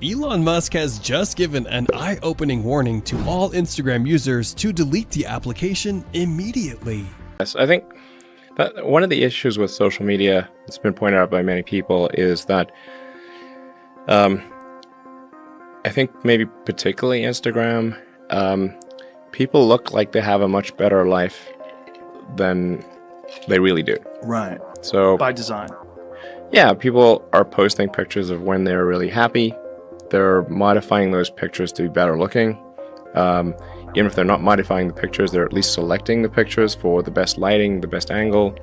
Elon Musk has just given an eye-opening warning to all Instagram users to delete the application immediately. Yes, I think that one of the issues with social media, it's been pointed out by many people, is that I think maybe particularly Instagram, people look like they have a much better life than they really do. Right. So by design. Yeah, people are posting pictures of when they're really happy. They're modifying those pictures to be better looking. Even if they're not modifying the pictures, they're at least selecting the pictures for the best lighting, the best angle.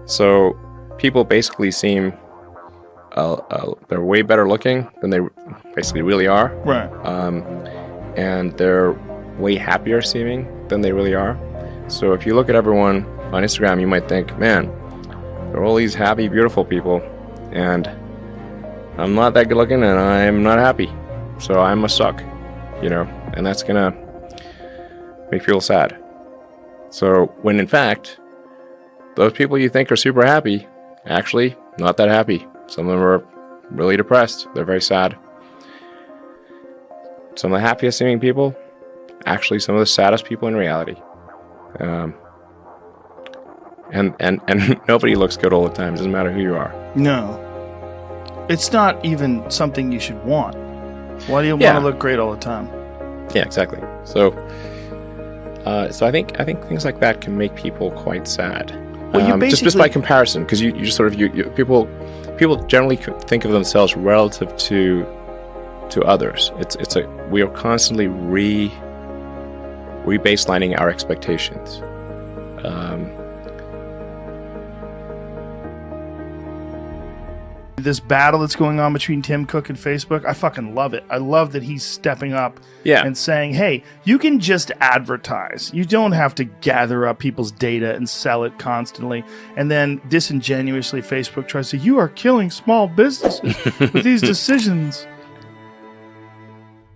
So people basically seem they're way better looking than they basically really are. Right. And they're way happier seeming than they really are. So if you look at everyone on Instagram, you might think, man, there are all these happy, beautiful people, and I'm not that good looking and I'm not happy. So I must suck, and that's gonna make people sad. So when in fact, those people you think are super happy, actually not that happy. Some of them are really depressed. They're very sad. Some of the happiest seeming people, actually some of the saddest people in reality. And nobody looks good all the time. It doesn't matter who you are. No. It's not even something you should want. Why do you want to look great all the time? Yeah, exactly. So I think things like that can make people quite sad. Well, you just by comparison, because you just sort of people generally think of themselves relative to others. We are constantly rebaselining our expectations. This battle that's going on between Tim Cook and Facebook, I fucking love it. I love that he's stepping up and saying, hey, you can just advertise. You don't have to gather up people's data and sell it constantly. And then disingenuously, Facebook tries to say, you are killing small businesses with these decisions.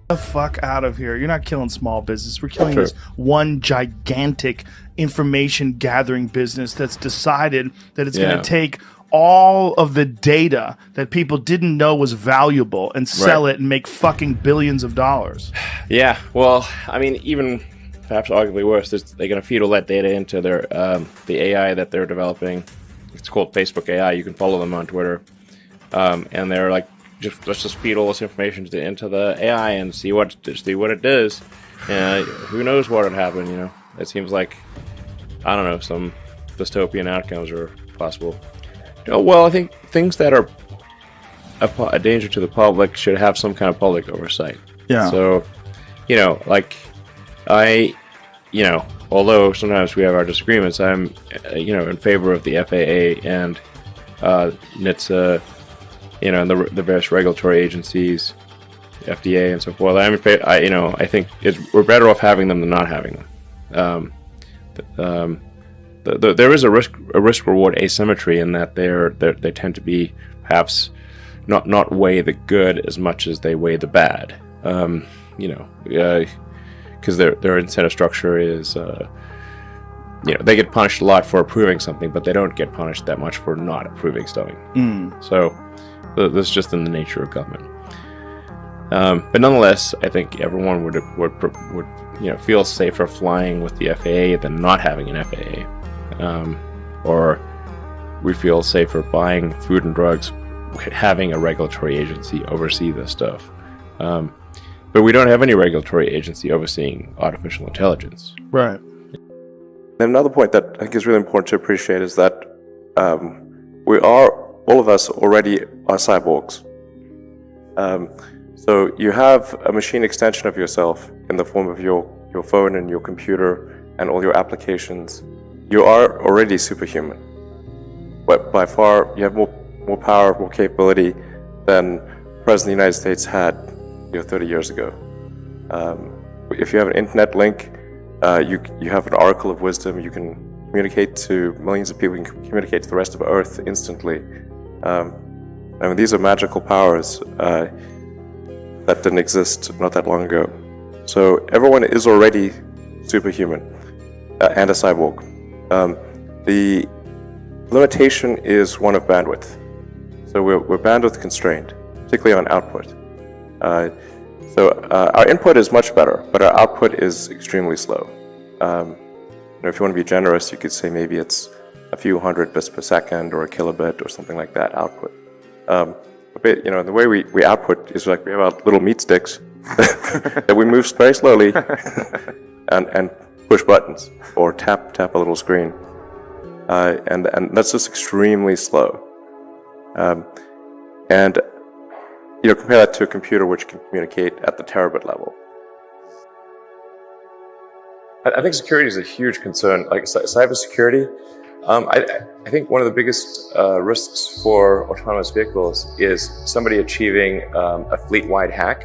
The fuck out of here. You're not killing small business. We're killing this one gigantic information gathering business that's decided that it's going to take all of the data that people didn't know was valuable and sell it and make fucking billions of dollars. Yeah, well, I mean, even perhaps arguably worse, they're going to feed all that data into their the AI that they're developing. It's called Facebook AI. You can follow them on Twitter, and they're like, let's just feed all this information into the AI and see what it does. Who knows what would happen? It seems like, I don't know, some dystopian outcomes are possible. Well, I think things that are a danger to the public should have some kind of public oversight. Yeah. So, although sometimes we have our disagreements, I'm, in favor of the FAA and NHTSA, and the various regulatory agencies, FDA and so forth. I think we're better off having them than not having them. There is a risk-reward asymmetry in that they tend to be perhaps not weigh the good as much as they weigh the bad. Because their incentive structure is, they get punished a lot for approving something, but they don't get punished that much for not approving something. So that's just in the nature of government. But nonetheless, I think everyone would feel safer flying with the FAA than not having an FAA. Or we feel safer buying food and drugs having a regulatory agency oversee this stuff. But we don't have any regulatory agency overseeing artificial intelligence. Right. And another point that I think is really important to appreciate is that all of us already are cyborgs. So you have a machine extension of yourself in the form of your phone and your computer and all your applications. You are already superhuman. But by far, you have more power, more capability than the President of the United States had 30 years ago. If you have an internet link, you have an oracle of wisdom. You can communicate to millions of people. You can communicate to the rest of Earth instantly. These are magical powers that didn't exist not that long ago. So everyone is already superhuman and a cyborg. The limitation is one of bandwidth. So we're bandwidth constrained, particularly on output. So our input is much better, but our output is extremely slow. If you want to be generous, you could say maybe it's a few hundred bits per second or a kilobit or something like that output. The way we output is like we have our little meat sticks that we move very slowly and push buttons or tap a little screen, and that's just extremely slow. And compare that to a computer which can communicate at the terabit level. I think security is a huge concern. Like cybersecurity, I think one of the biggest risks for autonomous vehicles is somebody achieving a fleet-wide hack.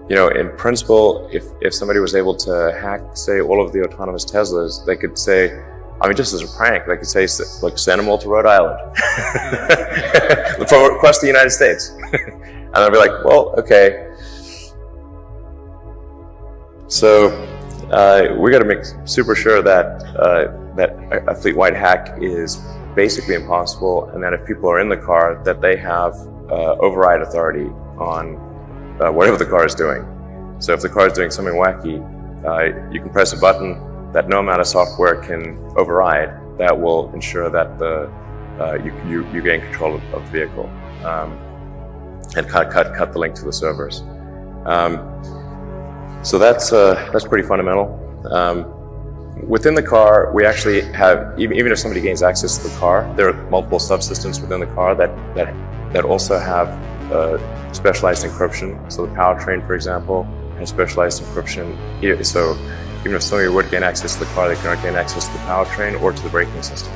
In principle, if somebody was able to hack, say, all of the autonomous Teslas, they could say, just as a prank, they could say, like, send them all to Rhode Island from across the United States. And I'd be like, well, okay. So we got to make super sure that a fleet-wide hack is basically impossible, and that if people are in the car, that they have override authority on whatever the car is doing. So if the car is doing something wacky, you can press a button that no amount of software can override. That will ensure that you gain control of the vehicle and cut the link to the servers. So that's pretty fundamental. Within the car, we actually have, even if somebody gains access to the car, there are multiple subsystems within the car that also have specialized encryption. So the powertrain, for example, has specialized encryption. So even if somebody would gain access to the car, they cannot gain access to the powertrain or to the braking system.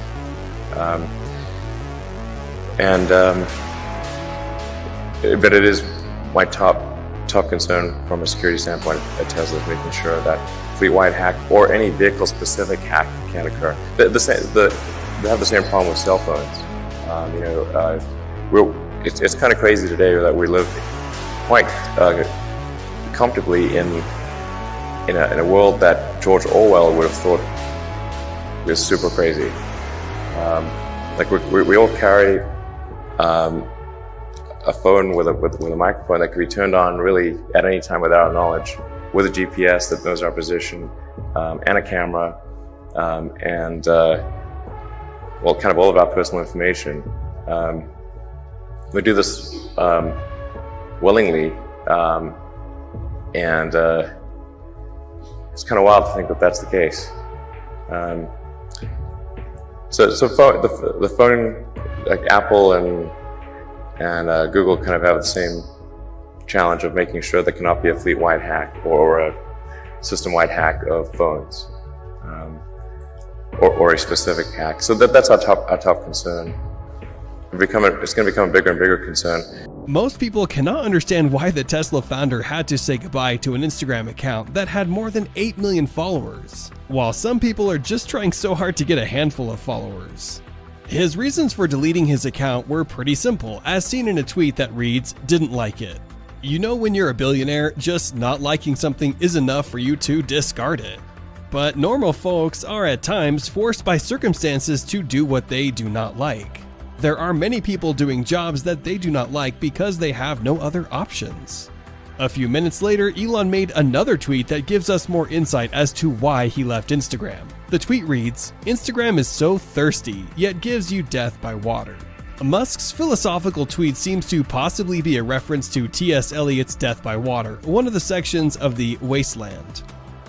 But it is my top concern from a security standpoint at Tesla, is making sure that fleet-wide hack or any vehicle-specific hack can't occur. They have the same problem with cell phones. It's kind of crazy today that we live quite comfortably in a world that George Orwell would have thought was super crazy. We all carry a phone with a microphone that can be turned on really at any time without our knowledge, with a GPS that knows our position, and a camera, and kind of all of our personal information. We do this willingly, and it's kind of wild to think that that's the case. The phone, like Apple and Google, kind of have the same challenge of making sure there cannot be a fleet-wide hack or a system-wide hack of phones, or a specific hack. So that's our top concern. It's going to become a bigger and bigger concern. Most people cannot understand why the Tesla founder had to say goodbye to an Instagram account that had more than 8 million followers, while some people are just trying so hard to get a handful of followers. His reasons for deleting his account were pretty simple, as seen in a tweet that reads, "Didn't like it." When you're a billionaire, just not liking something is enough for you to discard it. But normal folks are at times forced by circumstances to do what they do not like. There are many people doing jobs that they do not like because they have no other options. A few minutes later, Elon made another tweet that gives us more insight as to why he left Instagram. The tweet reads, "Instagram is so thirsty, yet gives you death by water." Musk's philosophical tweet seems to possibly be a reference to T.S. Eliot's Death by Water, one of the sections of The Wasteland.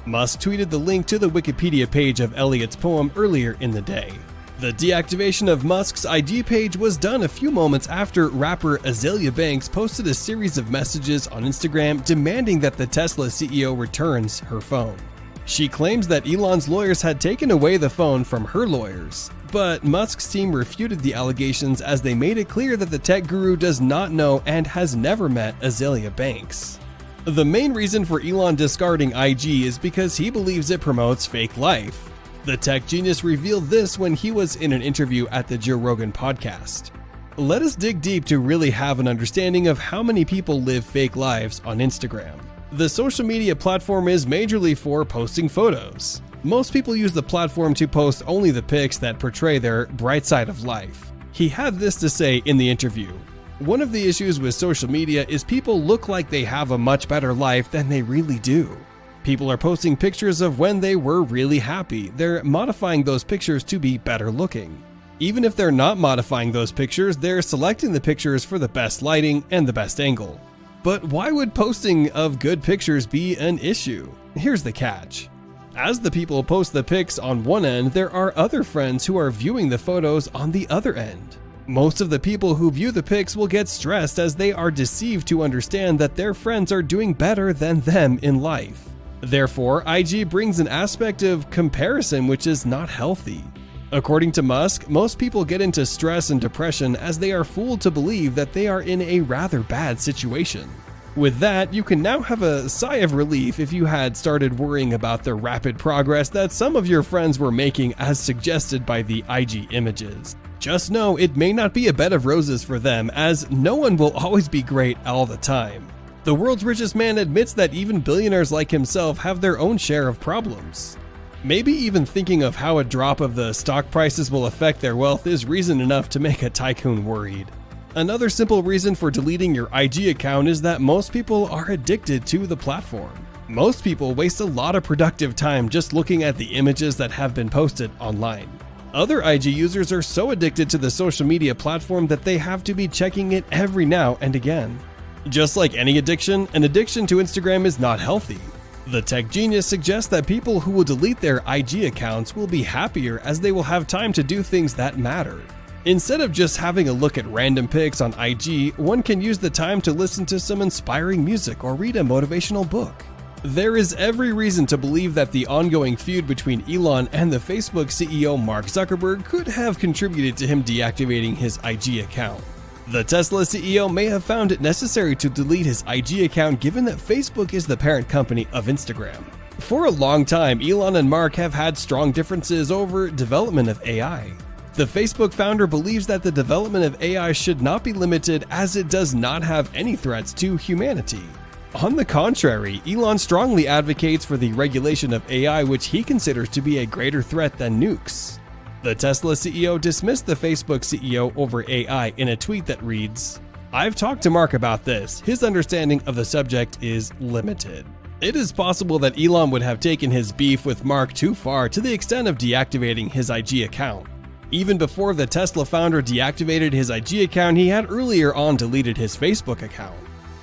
Musk tweeted the link to the Wikipedia page of Eliot's poem earlier in the day. The deactivation of Musk's IG page was done a few moments after rapper Azealia Banks posted a series of messages on Instagram demanding that the Tesla CEO returns her phone. She claims that Elon's lawyers had taken away the phone from her lawyers, but Musk's team refuted the allegations as they made it clear that the tech guru does not know and has never met Azealia Banks. The main reason for Elon discarding IG is because he believes it promotes fake life. The tech genius revealed this when he was in an interview at the Joe Rogan podcast. Let us dig deep to really have an understanding of how many people live fake lives on Instagram. The social media platform is majorly for posting photos. Most people use the platform to post only the pics that portray their bright side of life. He had this to say in the interview. One of the issues with social media is people look like they have a much better life than they really do. People are posting pictures of when they were really happy. They're modifying those pictures to be better looking. Even if they're not modifying those pictures, they're selecting the pictures for the best lighting and the best angle. But why would posting of good pictures be an issue? Here's the catch. As the people post the pics on one end, there are other friends who are viewing the photos on the other end. Most of the people who view the pics will get stressed as they are deceived to understand that their friends are doing better than them in life. Therefore, IG brings an aspect of comparison which is not healthy. According to Musk, most people get into stress and depression as they are fooled to believe that they are in a rather bad situation. With that, you can now have a sigh of relief if you had started worrying about the rapid progress that some of your friends were making as suggested by the IG images. Just know it may not be a bed of roses for them, as no one will always be great all the time. The world's richest man admits that even billionaires like himself have their own share of problems. Maybe even thinking of how a drop of the stock prices will affect their wealth is reason enough to make a tycoon worried. Another simple reason for deleting your IG account is that most people are addicted to the platform. Most people waste a lot of productive time just looking at the images that have been posted online. Other IG users are so addicted to the social media platform that they have to be checking it every now and again. Just like any addiction, an addiction to Instagram is not healthy. The tech genius suggests that people who will delete their IG accounts will be happier as they will have time to do things that matter. Instead of just having a look at random pics on IG, one can use the time to listen to some inspiring music or read a motivational book. There is every reason to believe that the ongoing feud between Elon and the Facebook CEO Mark Zuckerberg could have contributed to him deactivating his IG account. The Tesla CEO may have found it necessary to delete his IG account given that Facebook is the parent company of Instagram. For a long time, Elon and Mark have had strong differences over development of AI. The Facebook founder believes that the development of AI should not be limited as it does not have any threats to humanity. On the contrary, Elon strongly advocates for the regulation of AI, which he considers to be a greater threat than nukes. The Tesla CEO dismissed the Facebook CEO over AI in a tweet that reads, "I've talked to Mark about this. His understanding of the subject is limited." It is possible that Elon would have taken his beef with Mark too far to the extent of deactivating his IG account. Even before the Tesla founder deactivated his IG account, he had earlier on deleted his Facebook account.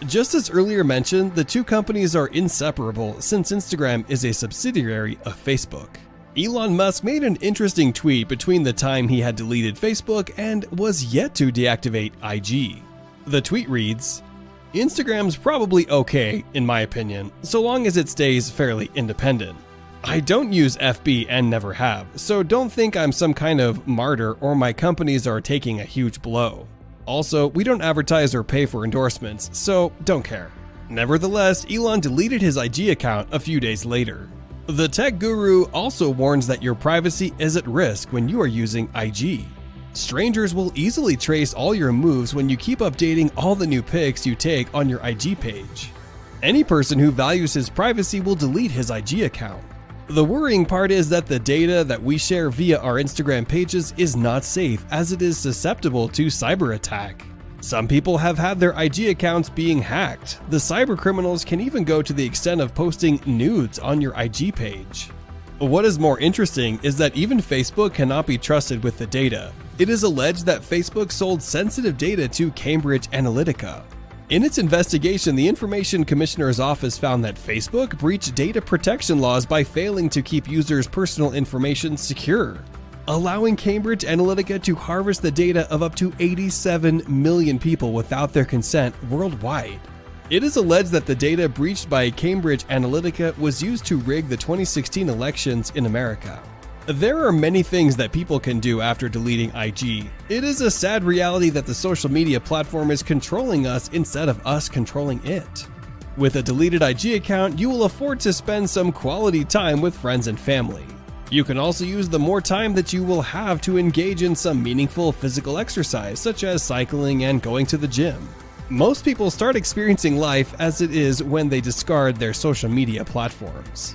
Just as earlier mentioned, the two companies are inseparable since Instagram is a subsidiary of Facebook. Elon Musk made an interesting tweet between the time he had deleted Facebook and was yet to deactivate IG. The tweet reads, "Instagram's probably okay, in my opinion, so long as it stays fairly independent. I don't use FB and never have, so don't think I'm some kind of martyr or my companies are taking a huge blow. Also, we don't advertise or pay for endorsements, so don't care." Nevertheless, Elon deleted his IG account a few days later. The tech guru also warns that your privacy is at risk when you are using IG. Strangers will easily trace all your moves when you keep updating all the new pics you take on your IG page. Any person who values his privacy will delete his IG account. The worrying part is that the data that we share via our Instagram pages is not safe as it is susceptible to cyber attack. Some people have had their IG accounts being hacked. The cyber criminals can even go to the extent of posting nudes on your IG page. What is more interesting is that even Facebook cannot be trusted with the data. It is alleged that Facebook sold sensitive data to Cambridge Analytica. In its investigation, the Information Commissioner's Office found that Facebook breached data protection laws by failing to keep users' personal information secure, allowing Cambridge Analytica to harvest the data of up to 87 million people without their consent worldwide. It is alleged that the data breached by Cambridge Analytica was used to rig the 2016 elections in America. There are many things that people can do after deleting IG. It is a sad reality that the social media platform is controlling us instead of us controlling it. With a deleted IG account, you will afford to spend some quality time with friends and family. You can also use the more time that you will have to engage in some meaningful physical exercise, such as cycling and going to the gym. Most people start experiencing life as it is when they discard their social media platforms.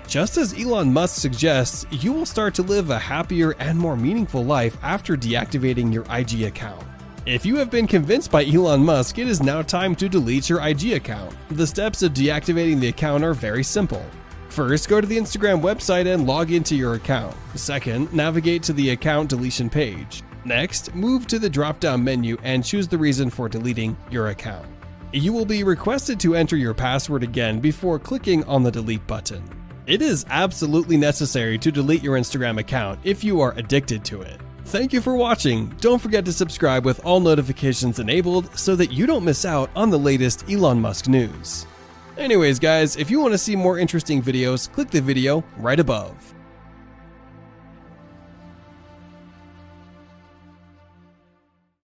Just as Elon Musk suggests, you will start to live a happier and more meaningful life after deactivating your IG account. If you have been convinced by Elon Musk, it is now time to delete your IG account. The steps of deactivating the account are very simple. First, go to the Instagram website and log into your account. Second, navigate to the account deletion page. Next, move to the drop-down menu and choose the reason for deleting your account. You will be requested to enter your password again before clicking on the delete button. It is absolutely necessary to delete your Instagram account if you are addicted to it. Thank you for watching. Don't forget to subscribe with all notifications enabled so that you don't miss out on the latest Elon Musk news. Anyways guys, if you want to see more interesting videos, click the video right above.